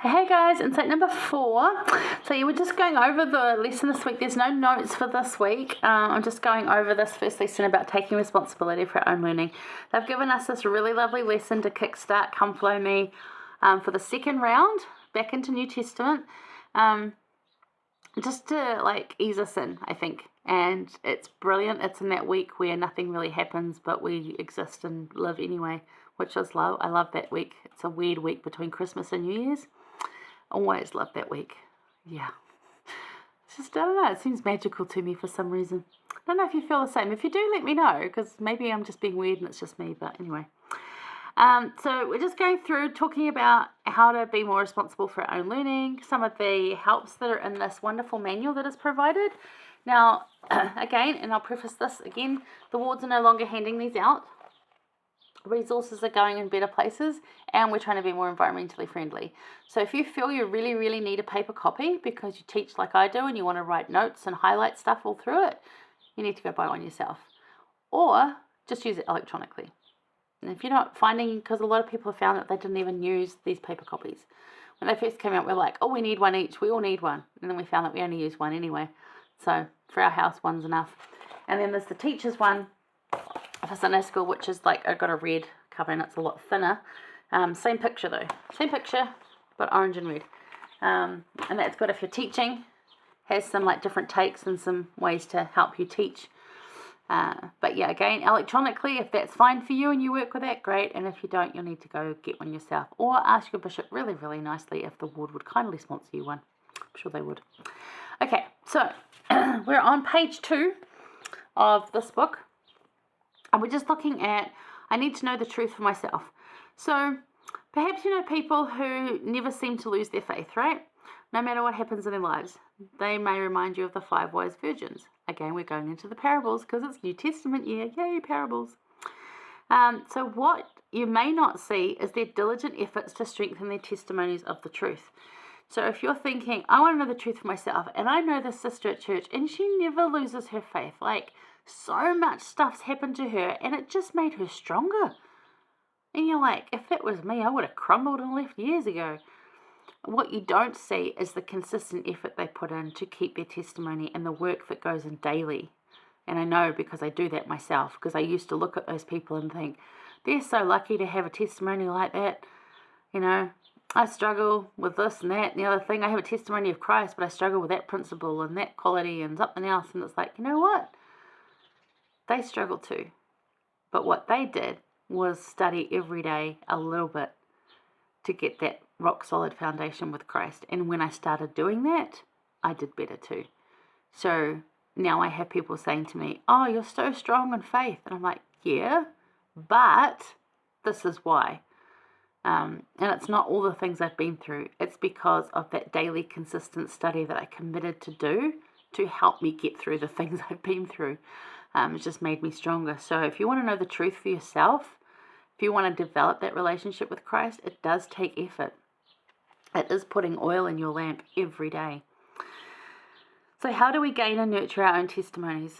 Hey guys, insight number 4. So you were just going over the lesson this week. There's no notes for this week. I'm just going over this first lesson about taking responsibility for our own learning. They've given us this really lovely lesson to kickstart Come Flow Me for the second round back into New Testament, just to ease us in, I think. And it's brilliant. It's in that week where nothing really happens, but we exist and live anyway, which is love. I love that week. It's a weird week between Christmas and New Year's. Always love that week. Yeah. It's just, I don't know, it seems magical to me for some reason. I don't know if you feel the same. If you do, let me know, because maybe I'm just being weird and it's just me, but anyway. So we're just going through talking about how to be more responsible for our own learning, some of the helps that are in this wonderful manual that is provided. Now, again, and I'll preface this again, the wards are no longer handing these out. Resources are going in better places, and we're trying to be more environmentally friendly. So if you feel you really, really need a paper copy because you teach like I do and you want to write notes and highlight stuff all through it, you need to go buy one yourself. Or just use it electronically. And if you're not finding, because a lot of people have found that they didn't even use these paper copies. When they first came out, we were like, oh, we need one each. We all need one. And then we found that we only use one anyway. So for our house, one's enough. And then there's the teacher's one for Sunday school, which is I've got a red cover and it's a lot thinner. Same picture though. Same picture, but orange and red. And that's good if you're teaching. Has some different takes and some ways to help you teach. But yeah, again, electronically, if that's fine for you and you work with that, great. And if you don't, you'll need to go get one yourself. Or ask your bishop really, really nicely if the ward would kindly sponsor you one. I'm sure they would. Okay, so we're on page 2 of this book. And we're just looking at, I need to know the truth for myself. So perhaps you know people who never seem to lose their faith, right? No matter what happens in their lives. They may remind you of the 5 wise virgins. Again, we're going into the parables because it's New Testament year. Yay, parables. So what you may not see is their diligent efforts to strengthen their testimonies of the truth. So if you're thinking, I want to know the truth for myself, and I know this sister at church, and she never loses her faith. So much stuff's happened to her, and it just made her stronger. And you're like, if it was me, I would have crumbled and left years ago. What you don't see is the consistent effort they put in to keep their testimony and the work that goes in daily. And I know because I do that myself, because I used to look at those people and think, they're so lucky to have a testimony like that. You know, I struggle with this and that and the other thing. I have a testimony of Christ, but I struggle with that principle and that quality and something else. And it's like, you know what? They struggled too. But what they did was study every day a little bit to get that rock solid foundation with Christ. And when I started doing that, I did better too. So now I have people saying to me, oh, you're so strong in faith. And I'm like, yeah, but this is why. And it's not all the things I've been through. It's because of that daily consistent study that I committed to do to help me get through the things I've been through. It's just made me stronger. So if you want to know the truth for yourself, if you want to develop that relationship with Christ, it does take effort. It is putting oil in your lamp every day. So how do we gain and nurture our own testimonies?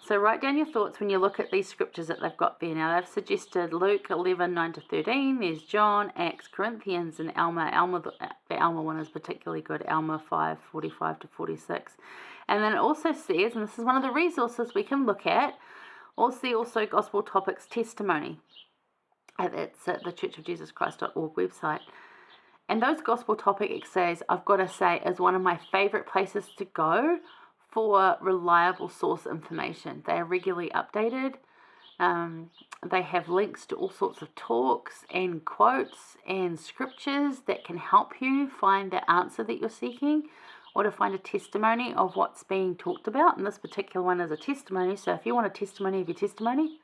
So write down your thoughts when you look at these scriptures that they've got there. Now they've suggested Luke 11:9-13. There's John, Acts, Corinthians, and Alma. The Alma one is particularly good. Alma 5:45-46. And then it also says, and this is one of the resources we can look at, also Gospel Topics Testimony. It's at the churchofjesuschrist.org website. And those Gospel Topic essays, I've got to say, is one of my favorite places to go for reliable source information. They are regularly updated. They have links to all sorts of talks and quotes and scriptures that can help you find the answer that you're seeking, or to find a testimony of what's being talked about. And this particular one is a testimony. So if you want a testimony of your testimony,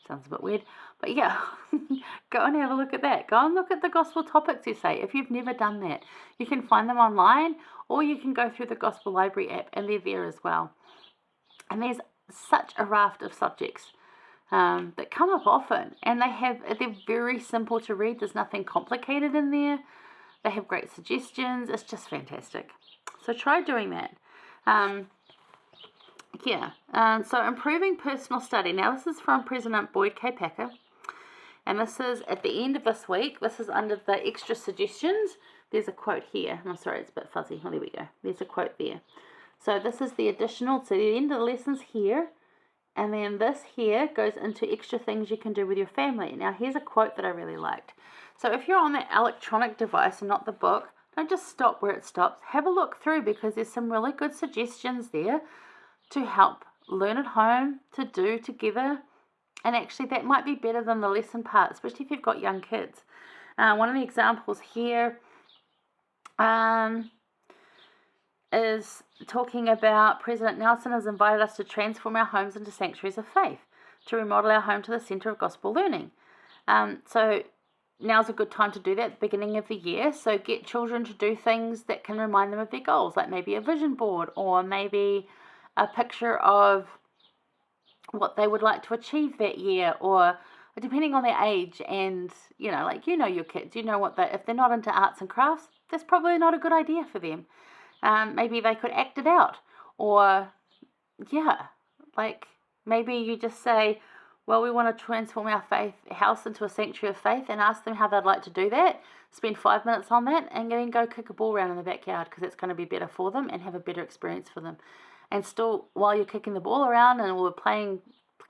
sounds a bit weird, but yeah, go and have a look at that. Go and look at the Gospel Topics essay if you've never done that. You can find them online, or you can go through the Gospel Library app, and they're there as well. And there's such a raft of subjects that come up often, and they're very simple to read. There's nothing complicated in there. They have great suggestions. It's just fantastic. So try doing that. So improving personal study. Now this is from President Boyd K. Packer. And this is at the end of this week. This is under the extra suggestions there's a quote here. I'm sorry, it's a bit fuzzy. Oh, there we go. There's a quote there. So this is the additional, so the end of the lesson's here, and then this here goes into extra things you can do with your family. Now here's a quote that I really liked. So if you're on the electronic device and not the book, don't just stop where it stops. Have a look through, because there's some really good suggestions there to help learn at home, to do together. And actually that might be better than the lesson part, especially if you've got young kids. One of the examples here is talking about President Nelson has invited us to transform our homes into sanctuaries of faith, to remodel our home to the center of gospel learning. So now's a good time to do that at the beginning of the year. So get children to do things that can remind them of their goals, like maybe a vision board, or maybe a picture of what they would like to achieve that year, or depending on their age. And like your kids, what if they're not into arts and crafts, that's probably not a good idea for them. Maybe they could act it out, or maybe you just say, well, we want to transform our house into a sanctuary of faith, and ask them how they'd like to do that. Spend 5 minutes on that, and then go kick a ball around in the backyard, because it's going to be better for them and have a better experience for them. And still, while you're kicking the ball around and we're playing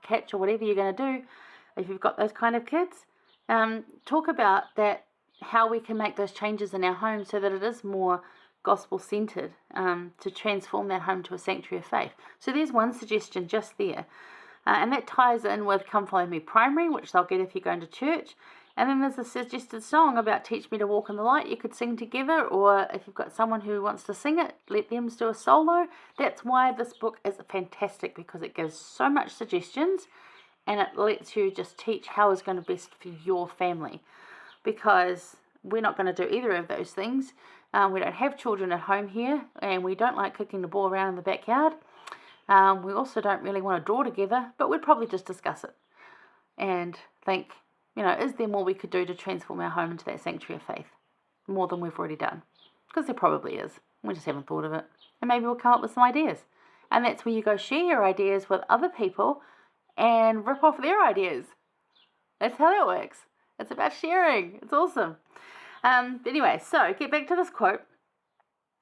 catch or whatever you're going to do, if you've got those kind of kids, talk about that, how we can make those changes in our home so that it is more gospel-centered, to transform that home to a sanctuary of faith. So there's one suggestion just there. And that ties in with Come Follow Me Primary, which they'll get if you're going to church. And then there's a suggested song about Teach Me to Walk in the Light you could sing together, or if you've got someone who wants to sing it, let them do a solo. That's why this book is fantastic, because it gives so much suggestions, and it lets you just teach how is going to best for your family, because we're not going to do either of those things. We don't have children at home here, and we don't like kicking the ball around in the backyard. We also don't really want to draw together, but we'd probably just discuss it and think, is there more we could do to transform our home into that sanctuary of faith? More than we've already done. Because there probably is. We just haven't thought of it. And maybe we'll come up with some ideas. And that's where you go share your ideas with other people and rip off their ideas. That's how that works. It's about sharing. It's awesome. Anyway, so get back to this quote.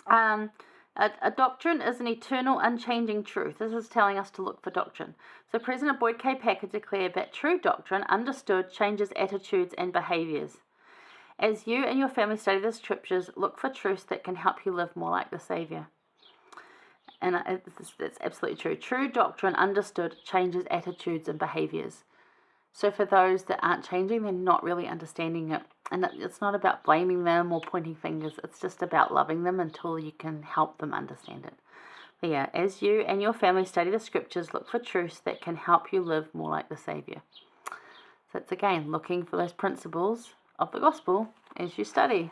A doctrine is an eternal, unchanging truth. This is telling us to look for doctrine. So President Boyd K. Packer declared that true doctrine, understood, changes attitudes and behaviors. As you and your family study the scriptures, look for truths that can help you live more like the Savior. And that's absolutely true. True doctrine, understood, changes attitudes and behaviors. So for those that aren't changing, they're not really understanding it. And it's not about blaming them or pointing fingers. It's just about loving them until you can help them understand it. But yeah, as you and your family study the scriptures, look for truths that can help you live more like the Savior. So it's again looking for those principles of the gospel as you study.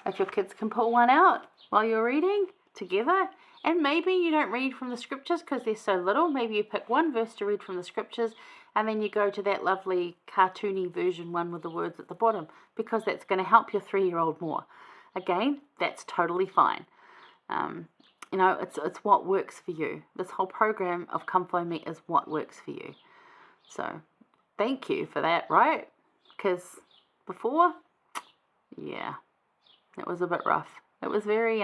If your kids can pull one out while you're reading together, and maybe you don't read from the scriptures because they're so little, maybe you pick one verse to read from the scriptures, and then you go to that lovely cartoony version one with the words at the bottom, because that's going to help your 3-year-old more. Again, that's totally fine. It's what works for you. This whole program of Come Follow Me is what works for you. So, thank you for that, right? Because before, it was a bit rough. It was very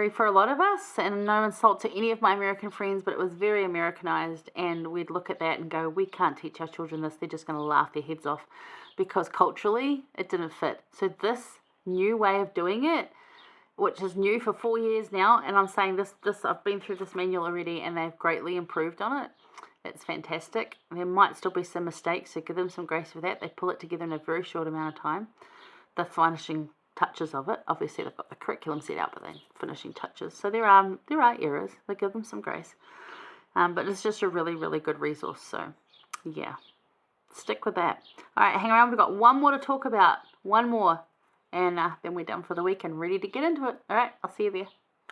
for a lot of us, and no insult to any of my American friends, but it was very Americanized, and we'd look at that and go, we can't teach our children this, they're just going to laugh their heads off, because culturally it didn't fit. So this new way of doing it, which is new for 4 years now, and I'm saying this I've been through this manual already, and they've greatly improved on it. It's fantastic. There might still be some mistakes, so give them some grace for that. They pull it together in a very short amount of time. The finishing touches of it. Obviously, they've got the curriculum set out, but then finishing touches. So there are errors. They give them some grace. But it's just a really, really good resource. So, yeah. Stick with that. All right, hang around. We've got one more to talk about. One more. And then we're done for the week and ready to get into it. All right, I'll see you there.